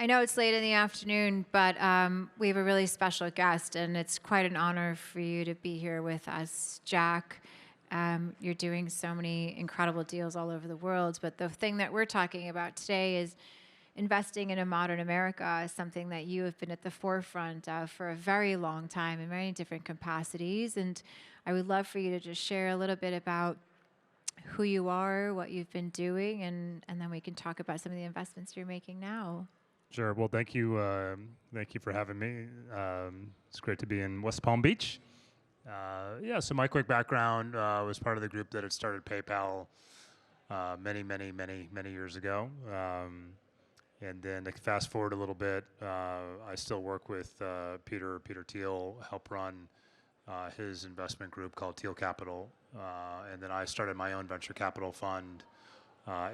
I know it's late in the afternoon, but we have a really special guest, and it's quite an honor for you to be here with us, Jack. You're doing so many incredible deals all over the world, but the thing that we're talking about today is investing in a modern America, something that you have been at the forefront of for a very long time in many different capacities. And I would love for you to just share a little bit about who you are, what you've been doing, and then we can talk about some of the investments you're making now. Sure. Well, thank you. Thank you for having me. It's great to be in West Palm Beach. Yeah. So my quick background was part of the group that had started PayPal many years ago. And then to fast forward a little bit, I still work with Peter Thiel, help run his investment group called Thiel Capital. And then I started my own venture capital fund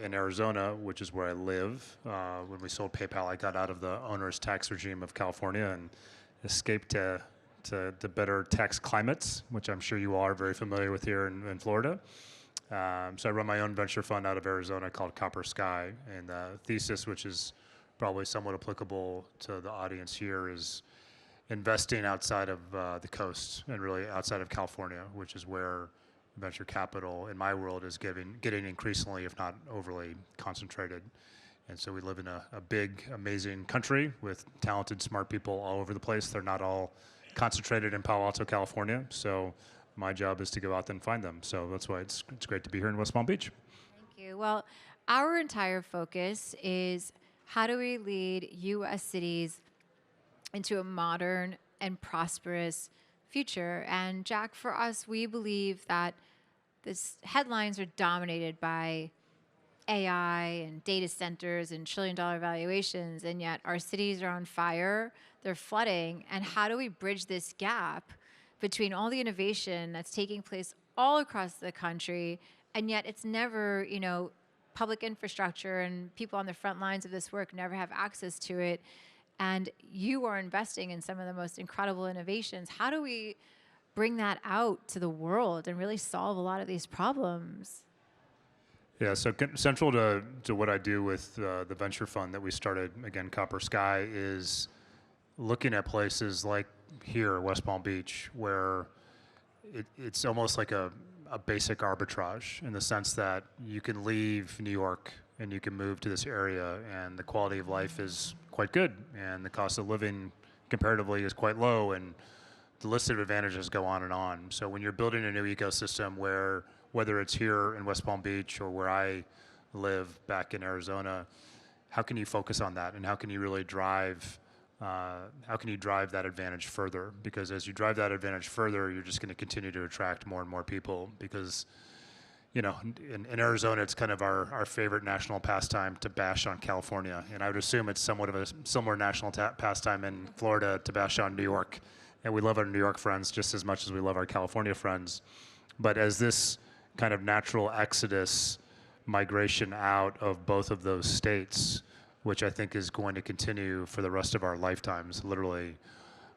in Arizona, which is where I live. When we sold PayPal, I got out of the onerous tax regime of California and escaped to better tax climates, which I'm sure you all are very familiar with here in Florida. So I run my own venture fund out of Arizona called Copper Sky. And the thesis, which is probably somewhat applicable to the audience here, is investing outside of the coast and really outside of California, which is where venture capital in my world is getting increasingly, if not overly, concentrated. And so we live in a big, amazing country with talented, smart people all over the place. They're not all concentrated in Palo Alto, California. So my job is to go out and find them. So that's why it's great to be here in West Palm Beach. Thank you. Well, our entire focus is how do we lead U.S. cities into a modern and prosperous future? And Jack, for us, we believe that this headlines are dominated by AI and data centers and trillion-dollar valuations, and yet our cities are on fire, they're flooding. And how do we bridge this gap between all the innovation that's taking place all across the country, and yet it's never, public infrastructure and people on the front lines of this work never have access to it. And you are investing in some of the most incredible innovations. How do we bring that out to the world and really solve a lot of these problems? Yeah, so central to what I do with the venture fund that we started, again, Copper Sky, is looking at places like here, West Palm Beach, where it's almost like a basic arbitrage in the sense that you can leave New York and you can move to this area and the quality of life is quite good and the cost of living comparatively is quite low, and the list of advantages go on and on. So when you're building a new ecosystem where, whether it's here in West Palm Beach or where I live back in Arizona, how can you focus on that and how can you really drive that advantage further? Because as you drive that advantage further, you're just going to continue to attract more and more people because, in Arizona, it's kind of our favorite national pastime to bash on California. And I would assume it's somewhat of a similar national pastime in Florida to bash on New York. And we love our New York friends just as much as we love our California friends. But as this kind of natural exodus migration out of both of those states, which I think is going to continue for the rest of our lifetimes, literally,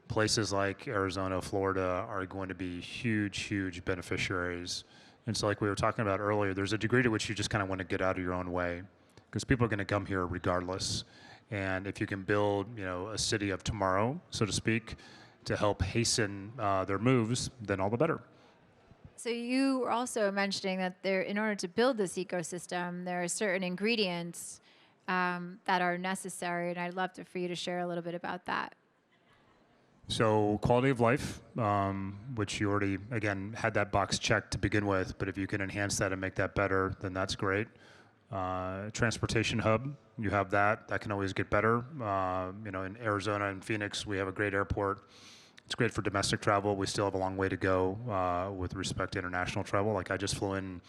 places like Arizona, Florida are going to be huge beneficiaries. And so like we were talking about earlier, there's a degree to which you just kind of want to get out of your own way because people are going to come here regardless. And if you can build, a city of tomorrow, so to speak, to help hasten their moves, then all the better. So you were also mentioning that in order to build this ecosystem, there are certain ingredients that are necessary, and I'd love for you to share a little bit about that. So quality of life, which you already, again, had that box checked to begin with, but if you can enhance that and make that better, then that's great. Transportation hub, you have that can always get better. In Arizona and Phoenix, we have a great airport. It's great for domestic travel. We still have a long way to go with respect to international travel. Like I just flew in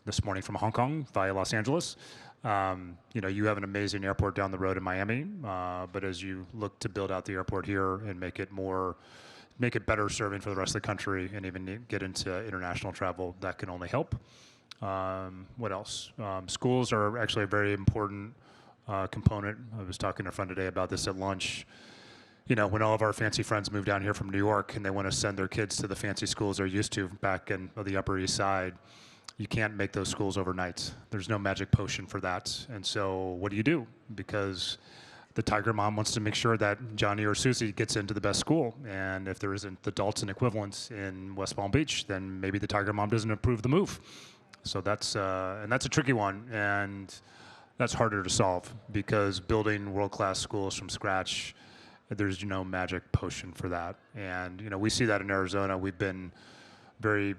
this morning from Hong Kong via Los Angeles. You have an amazing airport down the road in Miami, but as you look to build out the airport here and make it better serving for the rest of the country and even get into international travel, that can only help. What else? Schools are actually a very important component. I was talking to a friend today about this at lunch. When all of our fancy friends move down here from New York and they want to send their kids to the fancy schools they're used to back in the Upper East Side, you can't make those schools overnight. There's no magic potion for that. And so what do you do? Because the tiger mom wants to make sure that Johnny or Susie gets into the best school. And if there isn't the Dalton equivalent in West Palm Beach, then maybe the tiger mom doesn't approve the move. So that's a tricky one, and that's harder to solve because building world-class schools from scratch, there's no magic potion for that. And we see that in Arizona. We've been very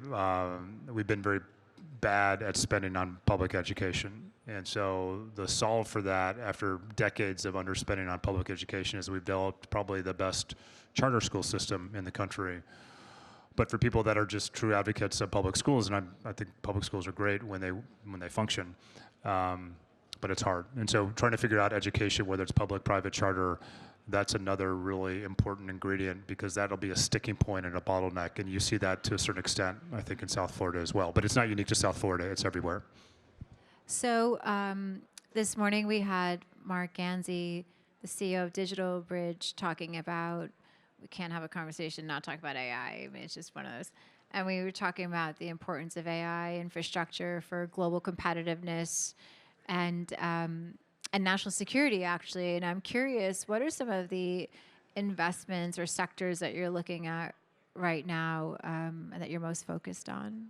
bad at spending on public education. And so the solve for that, after decades of underspending on public education, is we've developed probably the best charter school system in the country. But for people that are just true advocates of public schools, and I think public schools are great when they function, but it's hard. And so trying to figure out education, whether it's public, private, charter, that's another really important ingredient because that'll be a sticking point and a bottleneck. And you see that to a certain extent, I think, in South Florida as well. But it's not unique to South Florida, it's everywhere. So this morning we had Mark Ganzi, the CEO of Digital Bridge, talking about we can't have a conversation not talk about AI. I mean, it's just one of those. And we were talking about the importance of AI infrastructure for global competitiveness and national security, actually. And I'm curious, what are some of the investments or sectors that you're looking at right now and that you're most focused on?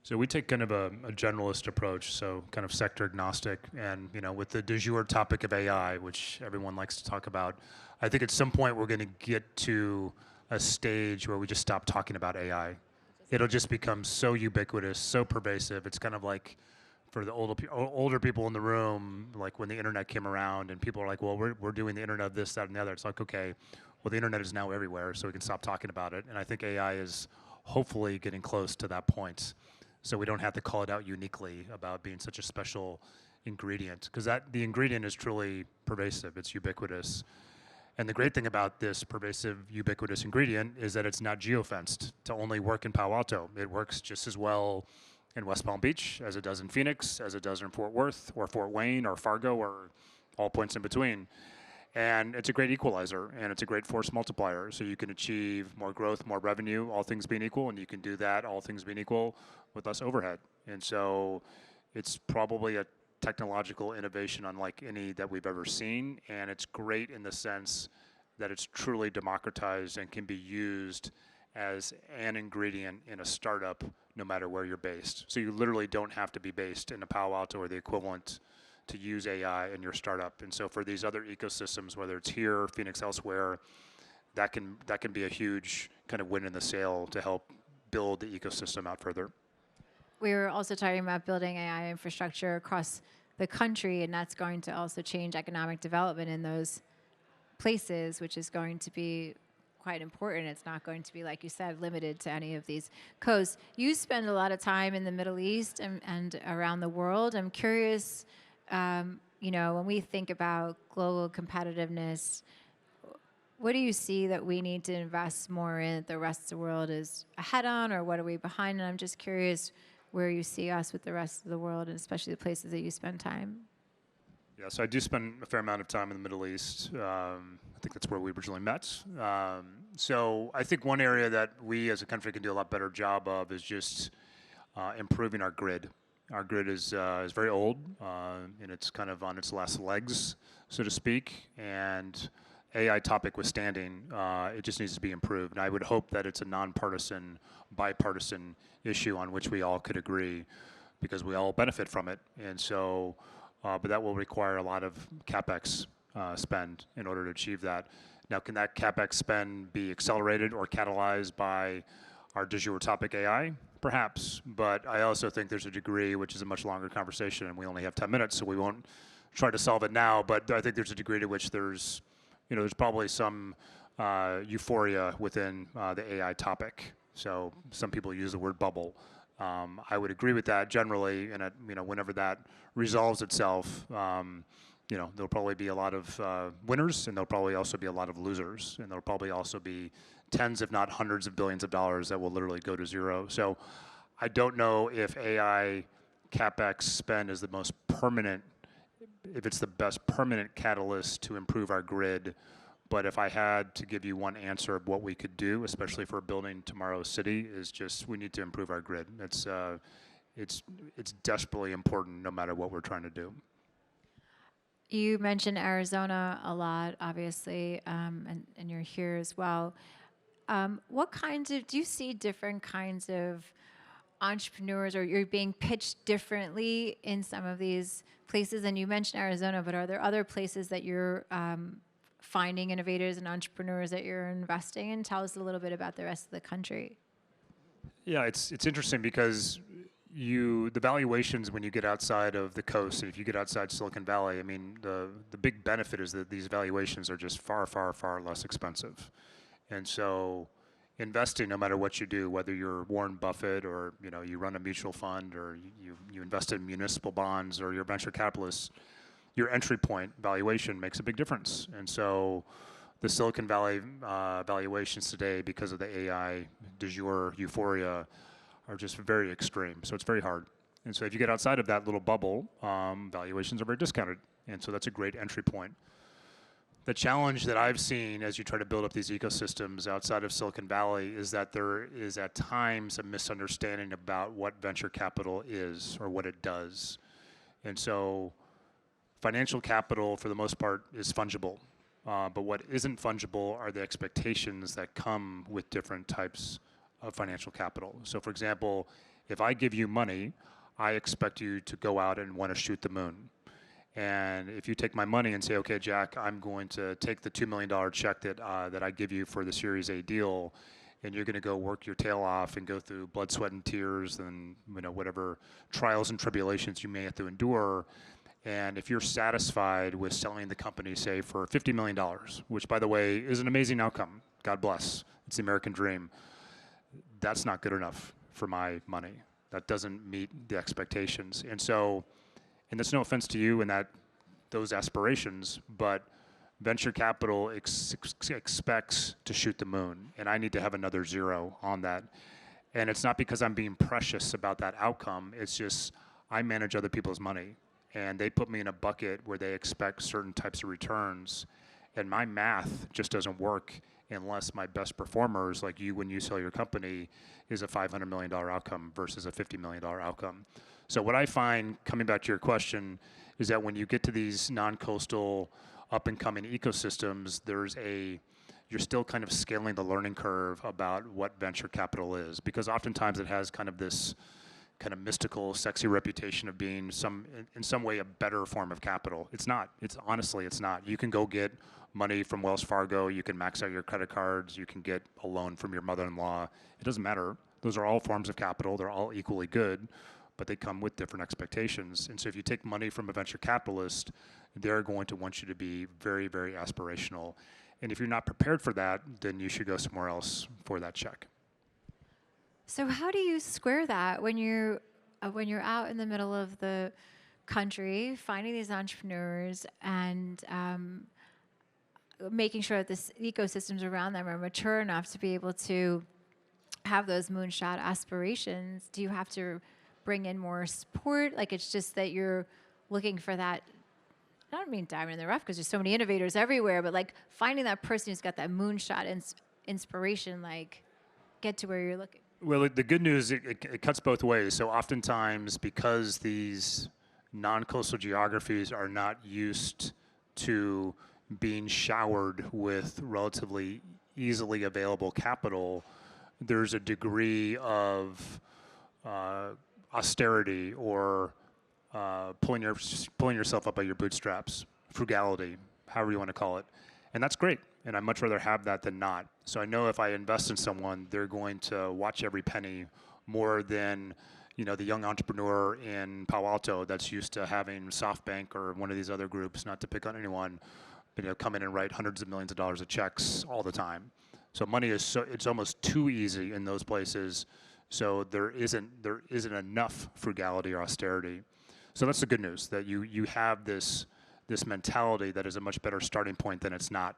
So we take kind of a generalist approach, so kind of sector agnostic. And with the du jour topic of AI, which everyone likes to talk about, I think at some point we're going to get to a stage where we just stop talking about AI. It'll just become so ubiquitous, so pervasive. It's kind of like for the older people in the room, like when the internet came around and people are like, well, we're doing the internet of this, that, and the other. It's like, okay, well, the internet is now everywhere, so we can stop talking about it. And I think AI is hopefully getting close to that point. So we don't have to call it out uniquely about being such a special ingredient, because the ingredient is truly pervasive. It's ubiquitous. And the great thing about this pervasive, ubiquitous ingredient is that it's not geofenced to only work in Palo Alto. It works just as well in West Palm Beach as it does in Phoenix, as it does in Fort Worth or Fort Wayne or Fargo or all points in between. And it's a great equalizer, and it's a great force multiplier. So you can achieve more growth, more revenue, all things being equal, and you can do that, all things being equal, with less overhead. And so it's probably a technological innovation unlike any that we've ever seen, and it's great in the sense that it's truly democratized and can be used as an ingredient in a startup no matter where you're based. So you literally don't have to be based in a Palo Alto or the equivalent to use AI in your startup. And so for these other ecosystems, whether it's here, Phoenix, elsewhere, that can be a huge kind of win in the sale to help build the ecosystem out further. We were also talking about building AI infrastructure across the country, and that's going to also change economic development in those places, which is going to be quite important. It's not going to be, like you said, limited to any of these coasts. You spend a lot of time in the Middle East and around the world. I'm curious, when we think about global competitiveness, what do you see that we need to invest more in that the rest of the world is ahead on, or what are we behind? And I'm just curious where you see us with the rest of the world, and especially the places that you spend time. Yeah, so I do spend a fair amount of time in the Middle East. I think that's where we originally met. So I think one area that we as a country can do a lot better job of is just improving our grid. Our grid is very old, and it's kind of on its last legs, so to speak. And AI topic withstanding, it just needs to be improved. And I would hope that it's a nonpartisan, bipartisan issue on which we all could agree, because we all benefit from it. And so, but that will require a lot of CapEx spend in order to achieve that. Now, can that CapEx spend be accelerated or catalyzed by our du jour topic AI? Perhaps, but I also think there's a degree, which is a much longer conversation, and we only have 10 minutes, so we won't try to solve it now, but I think there's a degree to which there's probably some euphoria within the AI topic. So some people use the word bubble. I would agree with that generally, and whenever that resolves itself, there'll probably be a lot of winners, and there'll probably also be a lot of losers, and there'll probably also be tens, if not hundreds of billions of dollars that will literally go to zero. So I don't know if AI CapEx spend is the most permanent, if it's the best permanent catalyst to improve our grid. But if I had to give you one answer of what we could do, especially for building Tomorrow.City, is just we need to improve our grid. It's desperately important no matter what we're trying to do. You mentioned Arizona a lot, obviously, and you're here as well. What kinds of, do you see different kinds of entrepreneurs, or you're being pitched differently in some of these places? And you mentioned Arizona, but are there other places that you're finding innovators and entrepreneurs that you're investing in? Tell us a little bit about the rest of the country. Yeah, it's interesting because the valuations when you get outside of the coast, and if you get outside Silicon Valley, I mean the big benefit is that these valuations are just far, far, far less expensive. And so investing, no matter what you do, whether you're Warren Buffett or you run a mutual fund or you invest in municipal bonds or you're a venture capitalist, your entry point valuation makes a big difference. And so the Silicon Valley valuations today, because of the AI du jour euphoria, are just very extreme. So it's very hard. And so if you get outside of that little bubble, valuations are very discounted. And so that's a great entry point. The challenge that I've seen as you try to build up these ecosystems outside of Silicon Valley is that there is at times a misunderstanding about what venture capital is or what it does. And so financial capital, for the most part, is fungible. But what isn't fungible are the expectations that come with different types of financial capital. So for example, if I give you money, I expect you to go out and want to shoot the moon. And if you take my money and say, okay, Jack, I'm going to take the $2 million check that I give you for the Series A deal, and you're going to go work your tail off and go through blood, sweat, and tears, and whatever trials and tribulations you may have to endure. And if you're satisfied with selling the company, say, for $50 million, which, by the way, is an amazing outcome, God bless, it's the American dream, that's not good enough for my money. That doesn't meet the expectations. And so, and that's no offense to you and those aspirations, but venture capital expects to shoot the moon, and I need to have another zero on that. And it's not because I'm being precious about that outcome. It's just I manage other people's money, and they put me in a bucket where they expect certain types of returns, and my math just doesn't work unless my best performers, like you when you sell your company, is a $500 million outcome versus a $50 million outcome. So what I find, coming back to your question, is that when you get to these non-coastal up-and-coming ecosystems, you're still kind of scaling the learning curve about what venture capital is, because oftentimes it has kind of this kind of mystical, sexy reputation of being in some way a better form of capital. It's not. Honestly, it's not. You can go get money from Wells Fargo. You can max out your credit cards. You can get a loan from your mother-in-law. It doesn't matter. Those are all forms of capital. They're all equally good, but they come with different expectations. And so if you take money from a venture capitalist, they're going to want you to be very, very aspirational. And if you're not prepared for that, then you should go somewhere else for that check. So how do you square that when you're out in the middle of the country, finding these entrepreneurs and making sure that the ecosystems around them are mature enough to be able to have those moonshot aspirations? Do you have to bring in more support? Like, it's just that you're looking for that, I don't mean diamond in the rough because there's so many innovators everywhere, but like finding that person who's got that moonshot inspiration, like get to where you're looking. Well, the good news, it cuts both ways. So oftentimes, because these non-coastal geographies are not used to being showered with relatively easily available capital, there's a degree of austerity or pulling yourself up by your bootstraps, frugality, however you want to call it. And that's great. And I'd much rather have that than not. So I know if I invest in someone, they're going to watch every penny more than the young entrepreneur in Palo Alto that's used to having SoftBank or one of these other groups, not to pick on anyone, come in and write hundreds of millions of dollars of checks all the time. So money it's almost too easy in those places. So there isn't enough frugality or austerity. So that's the good news, that you have this mentality that is a much better starting point than it's not.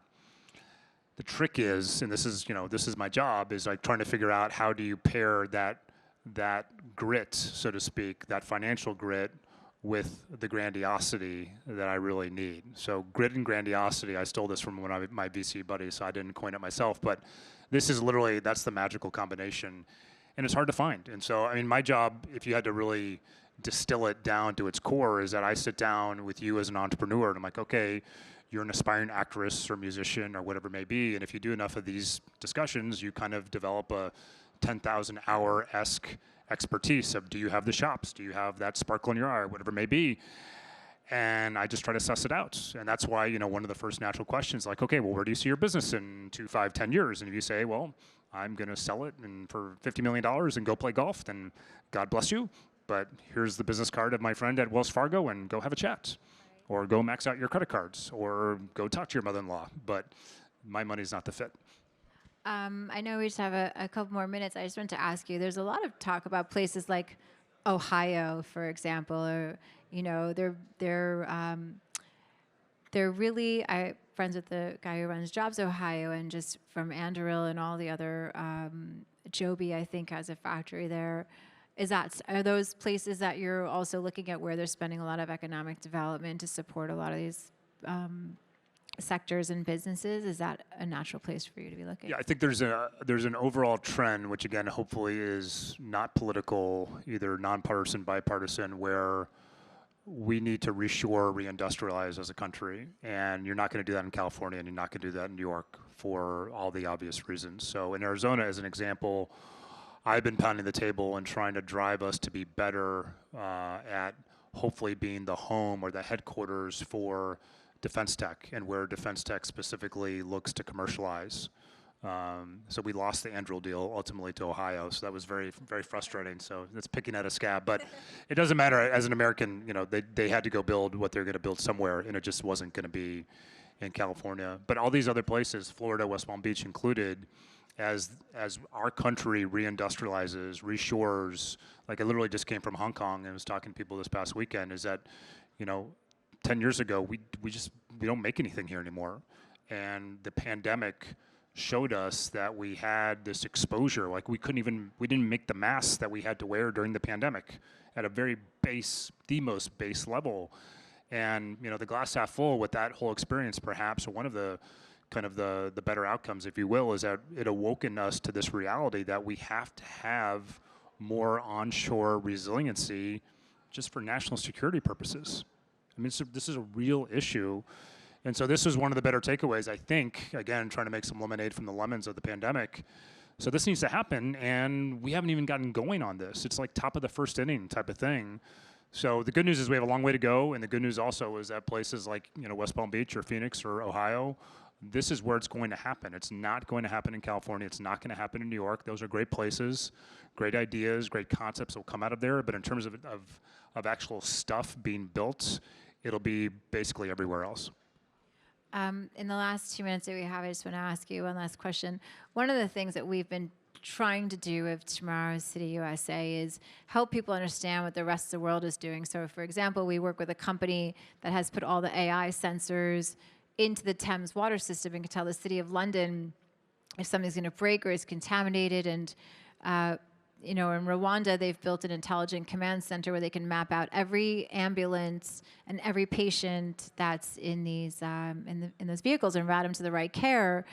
The trick is, and this is my job, is like trying to figure out how do you pair that grit, so to speak, that financial grit, with the grandiosity that I really need. So grit and grandiosity, I stole this from one of my VC buddies, so I didn't coin it myself, but this is literally, that's the magical combination. and it's hard to find. And so, I mean, my job, if you had to really distill it down to its core, is that I sit down with you as an entrepreneur and I'm like, okay, you're an aspiring actress or musician or whatever it may be. And if you do enough of these discussions, you kind of develop a 10,000 hour-esque expertise of, do you have the chops? Do you have that sparkle in your eye, or whatever it may be? And I just try to suss it out. And that's why, one of the first natural questions, like, okay, well, where do you see your business in 2, 5, 10 years? And if you say, well, I'm going to sell it and for $50 million and go play golf, then God bless you. But here's the business card of my friend at Wells Fargo, and go have a chat. Or go max out your credit cards, or go talk to your mother-in-law. But my money's not the fit. I know we just have a couple more minutes. I just want to ask you, there's a lot of talk about places like Ohio, for example, or, they're really, friends with the guy who runs Jobs Ohio, and just from Anduril and all the other, Joby, I think, has a factory there. Are those places that you're also looking at where they're spending a lot of economic development to support a lot of these sectors and businesses? Is that a natural place for you to be looking? Yeah, I think there's an overall trend, which again, hopefully is not political, either nonpartisan, bipartisan, where we need to reshore, reindustrialize as a country. And you're not going to do that in California, and you're not going to do that in New York for all the obvious reasons. So in Arizona, as an example, I've been pounding the table and trying to drive us to be better at hopefully being the home or the headquarters for defense tech, and where defense tech specifically looks to commercialize. So we lost the Anduril deal ultimately to Ohio, so that was very, very frustrating. So it's picking at a scab, but it doesn't matter. As an American, they had to go build what they're going to build somewhere, and it just wasn't going to be in California. But all these other places, Florida, West Palm Beach included, as our country reindustrializes, reshores, like I literally just came from Hong Kong and was talking to people this past weekend, is that, 10 years ago, we don't make anything here anymore. And the pandemic showed us that we had this exposure, like we didn't make the masks that we had to wear during the pandemic at a very the most base level. And, the glass half full with that whole experience, perhaps, or one of the kind of the better outcomes, if you will, is that it awoken us to this reality that we have to have more onshore resiliency just for national security purposes. I mean, this is a real issue. And so this was one of the better takeaways, I think, again, trying to make some lemonade from the lemons of the pandemic. So this needs to happen, and we haven't even gotten going on this. It's like top of the first inning type of thing. So the good news is we have a long way to go, and the good news also is that places like, West Palm Beach or Phoenix or Ohio, this is where it's going to happen. It's not going to happen in California. It's not going to happen in New York. Those are great places, great ideas, great concepts will come out of there. But in terms of actual stuff being built, it'll be basically everywhere else. In the last 2 minutes that we have, I just want to ask you one last question. One of the things that we've been trying to do with Tomorrow.City USA is help people understand what the rest of the world is doing. So, for example, we work with a company that has put all the AI sensors into the Thames water system and can tell the City of London if something's going to break or is contaminated. And in Rwanda, they've built an intelligent command center where they can map out every ambulance and every patient that's in these in those vehicles and route them to the right care.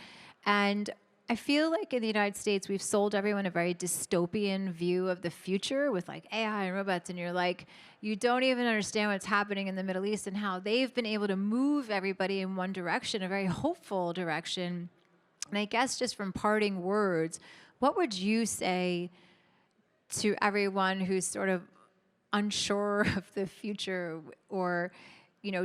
And I feel like in the United States, we've sold everyone a very dystopian view of the future with like AI and robots, and you're like, you don't even understand what's happening in the Middle East and how they've been able to move everybody in one direction, a very hopeful direction. And I guess just from parting words, what would you say to everyone who's sort of unsure of the future or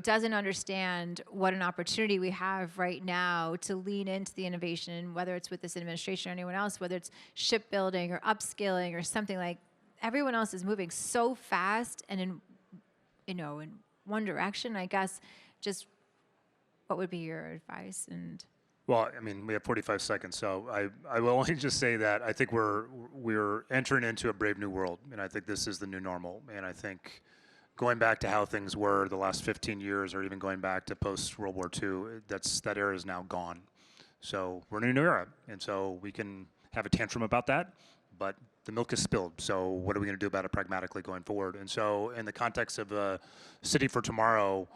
doesn't understand what an opportunity we have right now to lean into the innovation, whether it's with this administration or anyone else, whether it's shipbuilding or upskilling or something, like everyone else is moving so fast and in one direction, I guess, just what would be your advice? And well, I mean, we have 45 seconds, so I will only just say that I think we're entering into a brave new world, and I think this is the new normal. And I think going back to how things were the last 15 years, or even going back to post-World War II, that era is now gone. So we're in a new era, and so we can have a tantrum about that, but the milk is spilled, so what are we going to do about it pragmatically going forward? And so in the context of a City for Tomorrow,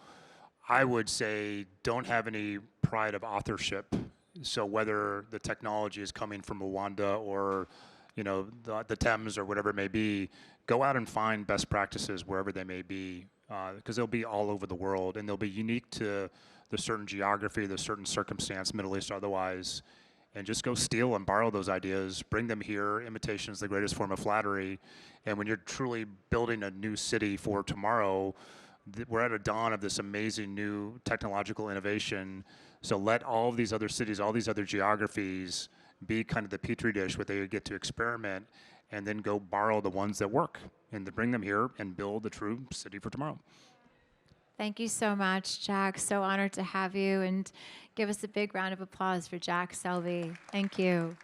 I would say don't have any pride of authorship. So whether the technology is coming from Rwanda or the Thames or whatever it may be, go out and find best practices wherever they may be, because they'll be all over the world and they'll be unique to the certain geography, the certain circumstance, Middle East or otherwise, and just go steal and borrow those ideas, bring them here. Imitation is the greatest form of flattery. And when you're truly building a new city for tomorrow, we're at a dawn of this amazing new technological innovation. So let all of these other cities, all these other geographies be kind of the petri dish where they get to experiment and then go borrow the ones that work and to bring them here and build the true city for tomorrow. Thank you so much, Jack. So honored to have you, and give us a big round of applause for Jack Selby. Thank you.